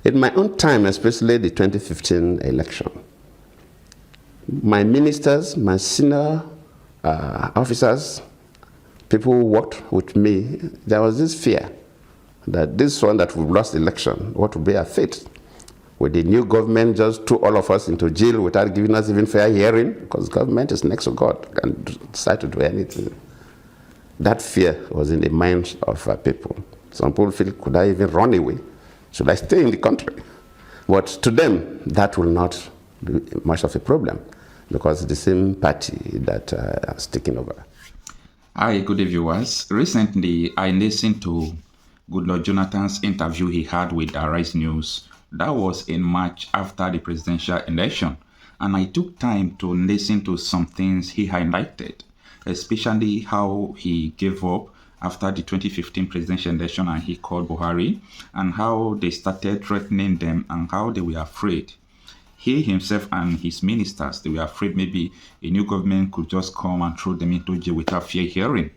In my own time, especially the 2015 election, my ministers, my senior officers, people who worked with me, there was this fear that this one that we've lost the election, what will be our fate? Will the new government just throw all of us into jail without giving us even fair hearing? Because government is next to God and decide to do anything. That fear was in the minds of people. Some people feel, could I even run away? Should I stay in the country? But to them, that will not be much of a problem because it's the same party that is taking over. Hi, good day, viewers. Recently, I listened to Goodluck Jonathan's interview he had with Arise News. That was in March after the presidential election. And I took time to listen to some things he highlighted, especially how he gave up after the 2015 presidential election and he called Buhari, and how they started threatening them and how they were afraid. He himself and his ministers, they were afraid maybe a new government could just come and throw them into jail without fair hearing.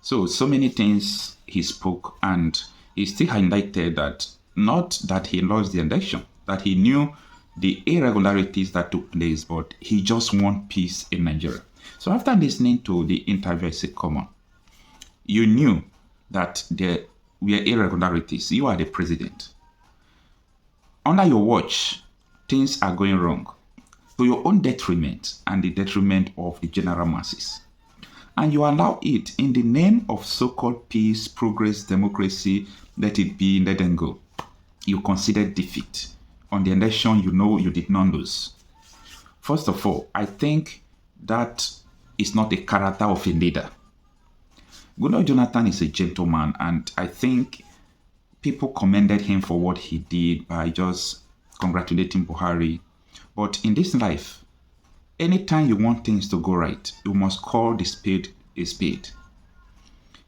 So many things he spoke, and he still highlighted that not that he lost the election, that he knew the irregularities that took place, but he just want peace in Nigeria. So after listening to the interview, I said, come on, you knew that there were irregularities. You are the president. Under your watch, things are going wrong to your own detriment and the detriment of the general masses. And you allow it in the name of so-called peace, progress, democracy, let it be, let them go. You consider defeat. On the election, you know you did not lose. First of all, I think that is not the character of a leader. Goodluck Jonathan is a gentleman, and I think people commended him for what he did by just congratulating Buhari. But in this life, anytime you want things to go right, you must call the spade a spade.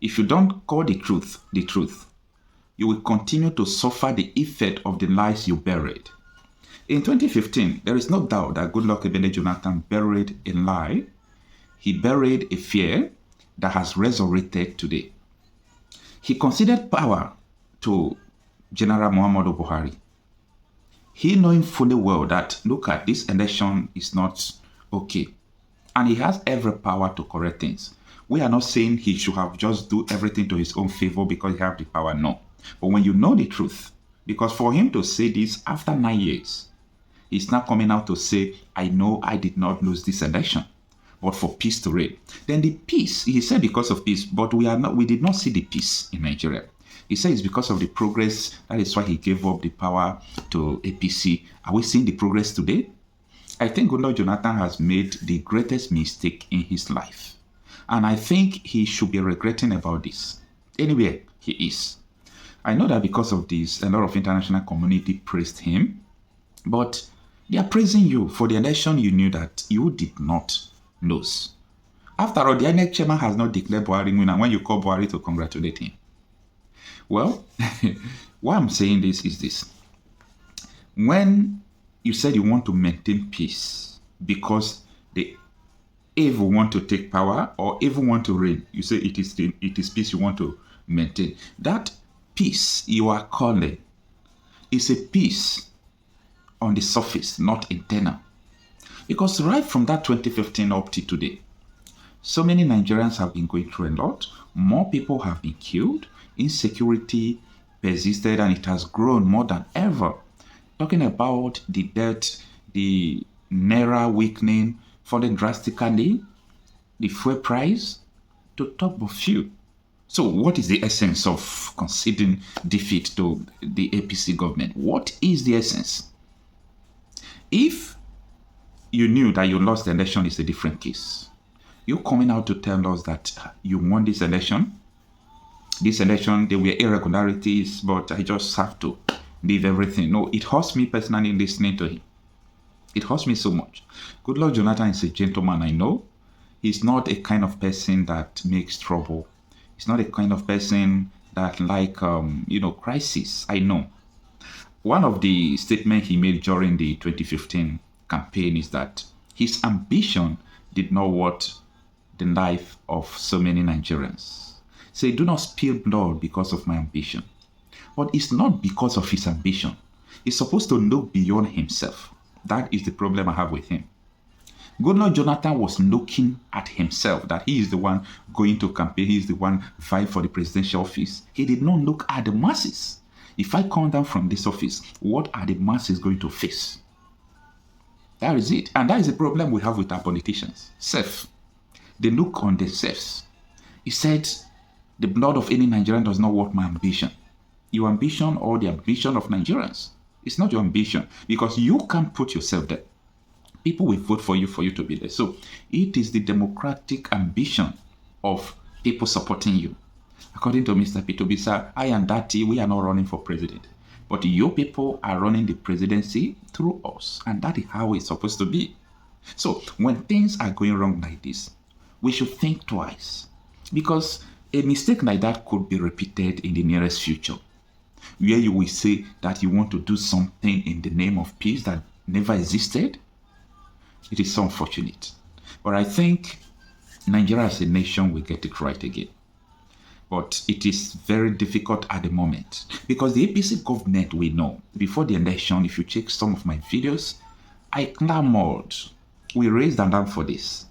If you don't call the truth, you will continue to suffer the effect of the lies you buried. In 2015, there is no doubt that Goodluck Jonathan buried a lie. He buried a fear that has resurrected today. He conceded power to General Muhammadu Buhari. He knowing fully well that, look at this election is not okay. And he has every power to correct things. We are not saying he should have just do everything to his own favor because he have the power, no. But when you know the truth, because for him to say this after 9 years, he's now coming out to say, I know I did not lose this election, but for peace to reign. Then the peace, he said because of peace, but we did not see the peace in Nigeria. He said it's because of the progress, that is why he gave up the power to APC. Are we seeing the progress today? I think Goodluck Jonathan has made the greatest mistake in his life. And I think he should be regretting about this. Anyway, he is. I know that because of this, a lot of international community praised him. But they are praising you for the election you knew that you did not lose. After all, the INEC chairman has not declared Buhari winner when you call Buhari to congratulate him. Well, why I'm saying this is this. When you said you want to maintain peace because the evil want to take power or evil want to reign, you say it is peace you want to maintain. That peace you are calling is a peace on the surface, not internal. Because right from that 2015 up to today, so many Nigerians have been going through a lot. More people have been killed. Insecurity persisted and it has grown more than ever. Talking about the debt, the naira weakening, falling drastically, the fuel price, to top of few. So what is the essence of conceding defeat to the APC government? What is the essence? If you knew that you lost the election is a different case. You coming out to tell us that you won this election, there were irregularities, but I just have to leave everything. No, it hurts me personally listening to him. It hurts me so much. Goodluck Jonathan is a gentleman, I know. He's not a kind of person that makes trouble. He's not a kind of person that crisis, I know. One of the statements he made during the 2015 campaign is that his ambition did not worth the life of so many Nigerians. Say, do not spill blood because of my ambition. But it's not because of his ambition. He's supposed to look beyond himself. That is the problem I have with him. Goodluck Jonathan was looking at himself, that he is the one going to campaign, he is the one vying for the presidential office. He did not look at the masses. If I come down from this office, what are the masses going to face? That is it. And that is the problem we have with our politicians. Self. They look on themselves. He said, the blood of any Nigerian does not worth my ambition. Your ambition or the ambition of Nigerians. It's not your ambition because you can't put yourself there. People will vote for you to be there. So it is the democratic ambition of people supporting you. According to Mr. P2B, sir, I and Dati, we are not running for president. But you people are running the presidency through us. And that is how it's supposed to be. So when things are going wrong like this, we should think twice. Because a mistake like that could be repeated in the nearest future. Where you will say that you want to do something in the name of peace that never existed. It is so unfortunate. But I think Nigeria as a nation will get it right again. But it is very difficult at the moment. Because the APC government, we know, before the election, if you check some of my videos, I clamored. We raised an arm for this.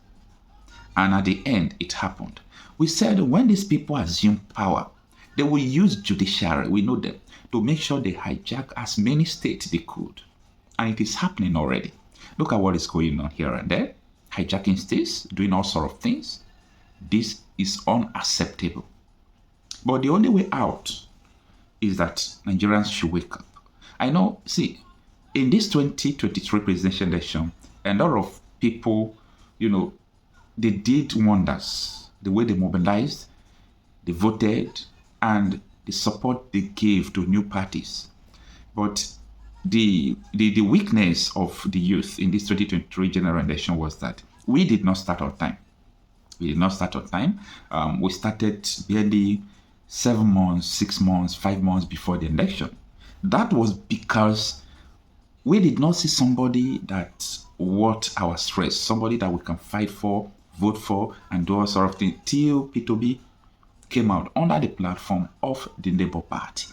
And at the end, it happened. We said when these people assume power, they will use judiciary, we know them, to make sure they hijack as many states they could. And it is happening already. Look at what is going on here and there. Hijacking states, doing all sorts of things. This is unacceptable. But the only way out is that Nigerians should wake up. I know, see, in this 2023 presidential election, a lot of people, they did wonders. The way they mobilized, they voted, and the support they gave to new parties. But the weakness of the youth in this 2023 general election was that we did not start on time. We started barely 7 months, 6 months, 5 months before the election. That was because we did not see somebody that worth our stress, somebody that we can fight for, vote for, and do all sort of things till P2B came out under the platform of the Labour Party.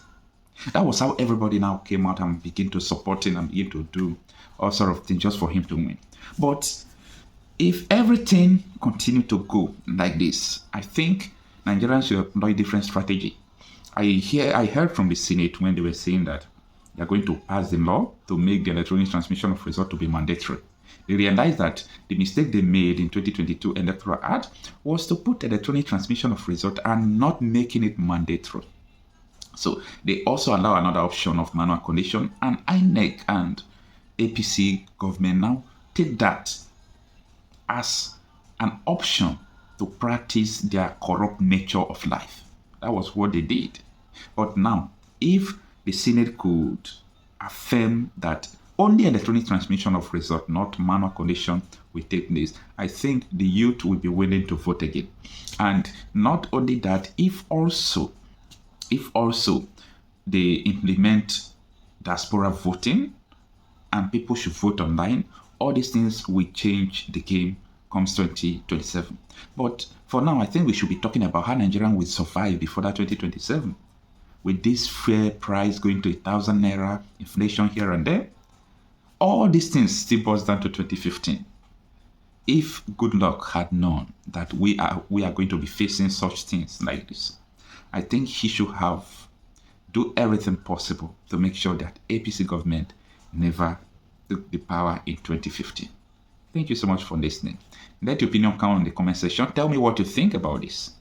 That was how everybody now came out and began to support him and begin to do all sort of things just for him to win. But if everything continued to go like this, I think Nigerians should employ a different strategy. I heard from the Senate when they were saying that they are going to pass the law to make the electronic transmission of results to be mandatory. They realized that the mistake they made in 2022 Electoral Act was to put electronic transmission of result and not making it mandatory. So they also allow another option of manual condition, and INEC and APC government now take that as an option to practice their corrupt nature of life. That was what they did. But now, if the Senate could affirm that only electronic transmission of result, not manual condition, will take place, I think the youth will be willing to vote again. And not only that, if also they implement diaspora voting and people should vote online, all these things will change the game comes 2027. But for now, I think we should be talking about how Nigerians will survive before that 2027. With this fair price going to 1,000 naira, inflation here and there, all these things still boils down to 2015. If Goodluck had known that we are going to be facing such things like this, I think he should have do everything possible to make sure that APC government never took the power in 2015. Thank you so much for listening. Let your opinion come in the comment section. Tell me what you think about this.